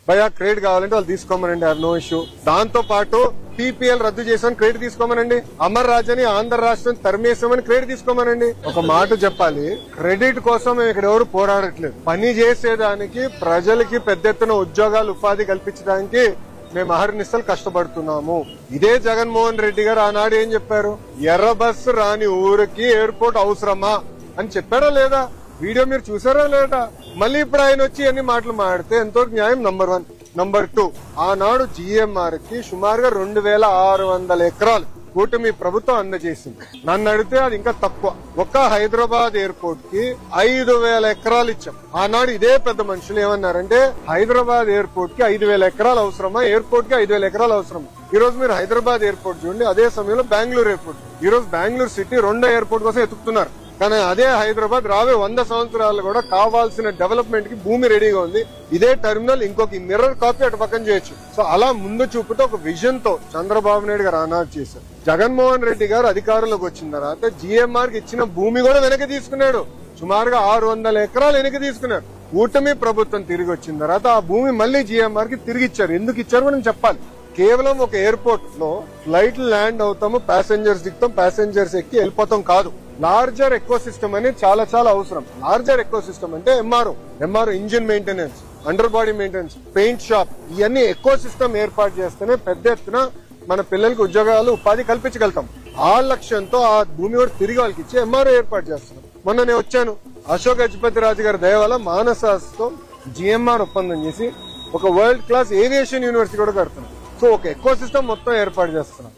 భయ క్రెడిట్ కావాలంటే వాళ్ళు తీసుకోమనండి, ఆర్ నో ఇష్యూ. దాంతో పాటు పీపీఎల్ రద్దు చేసామని క్రెడిట్ తీసుకోమనండి, అమర్ రాజని ఆంధ్ర రాష్ట్రం తరిమేసామని క్రెడిట్ తీసుకోమనండి. ఒక మాట చెప్పాలి, క్రెడిట్ కోసం మేము ఇక్కడ ఎవరు పోరాడట్లేదు. పని చేసేదానికి ప్రజలకి పెద్ద ఎత్తున ఉద్యోగాలు ఉపాధి కల్పించడానికి మేము అహర్నిశలు కష్టపడుతున్నాము. ఇదే జగన్మోహన్ రెడ్డి గారు ఆనాడు ఏం చెప్పారు, ఎర్ర బస్సు రాని ఊరికి ఎయిర్పోర్ట్ అవసరమా అని చెప్పారా లేదా? వీడియో మీరు చూసారా లేదా? మళ్ళీ ఇప్పుడు ఆయన వచ్చి అన్ని మాటలు మాడితే ఎంతవరకు న్యాయం? నంబర్ 1. నంబర్ 2, ఆనాడు జిఎంఆర్ కి సుమారుగా 2600 ఎకరాలు కూటమి ప్రభుత్వం అందజేసింది. నన్ను అడిగితే అది ఇంకా తక్కువ. ఒక్క హైదరాబాద్ ఎయిర్పోర్ట్ కి 5000 ఎకరాలు ఇచ్చాం. ఆనాడు ఇదే పెద్ద మనుషులు ఏమన్నారంటే, హైదరాబాద్ ఎయిర్పోర్ట్ కి 5000 ఎకరాలు అవసరమా, ఎయిర్పోర్ట్ కి 5000 ఎకరాలు అవసరమా? ఈ రోజు మీరు హైదరాబాద్ ఎయిర్పోర్ట్ చూడండి, అదే సమయంలో బెంగళూరు ఎయిర్పోర్ట్. ఈ రోజు బెంగళూరు సిటీ 2వ ఎయిర్పోర్ట్ కోసం ఎత్తుకుతున్నారు. కానీ అదే హైదరాబాద్ రావే 100 సంవత్సరాలు కూడా కావాల్సిన డెవలప్మెంట్ కి భూమి రెడీగా ఉంది. ఇదే టెర్మినల్ ఇంకొక మిర్రర్ కాపీ అటు పక్కన చేయొచ్చు. సో అలా ముందు చూపుతో ఒక విజన్ తో చంద్రబాబు నాయుడు గారు ఆనాడు చేశారు. జగన్మోహన్ రెడ్డి గారు అధికారంలోకి వచ్చిన తర్వాత జిఎంఆర్ కి ఇచ్చిన భూమి కూడా వెనక్కి తీసుకున్నాడు. సుమారుగా 600 ఎకరాలు వెనక్కి తీసుకున్నారు. కూటమి ప్రభుత్వం తిరిగి వచ్చిన తర్వాత ఆ భూమి మళ్ళీ జిఎంఆర్ కి తిరిగి ఇచ్చారు. ఎందుకు ఇచ్చారు మనం చెప్పాలి. కేవలం ఒక ఎయిర్పోర్ట్ లో ఫ్లైట్ ల్యాండ్ అవుతాము, ప్యాసింజర్స్ దిగుతాం, ప్యాసింజర్స్ ఎక్కి వెళ్ళిపోతాం కాదు. లార్జర్ ఎకో సిస్టమ్ అనేది చాలా చాలా అవసరం. లార్జర్ ఎకో సిస్టమ్ అంటే MRO engine maintenance, under body maintenance, paint shop, ఇవన్నీ ఎకో సిస్టమ్ ఏర్పాటు చేస్తేనే పెద్ద ఎత్తున మన పిల్లలకి ఉద్యోగాలు ఉపాధి కల్పించగలుగుతాం. ఆ లక్ష్యంతో ఆ భూమి కూడా తిరిగి వాళ్ళకి ఇచ్చి ఎంఆర్ఓ ఏర్పాటు చేస్తున్నాం. మొన్న నేను వచ్చాను, అశోక్ గజపతి రాజు గారి దయ వల్ల మానసాస్తో జిఎంఆర్ ఒప్పందం చేసి ఒక వరల్డ్ క్లాస్ ఏవియేషన్ యూనివర్సిటీ కూడా కడుతున్నాం. సో ఒక ఎకో సిస్టమ్ మొత్తం ఏర్పాటు చేస్తున్నాం.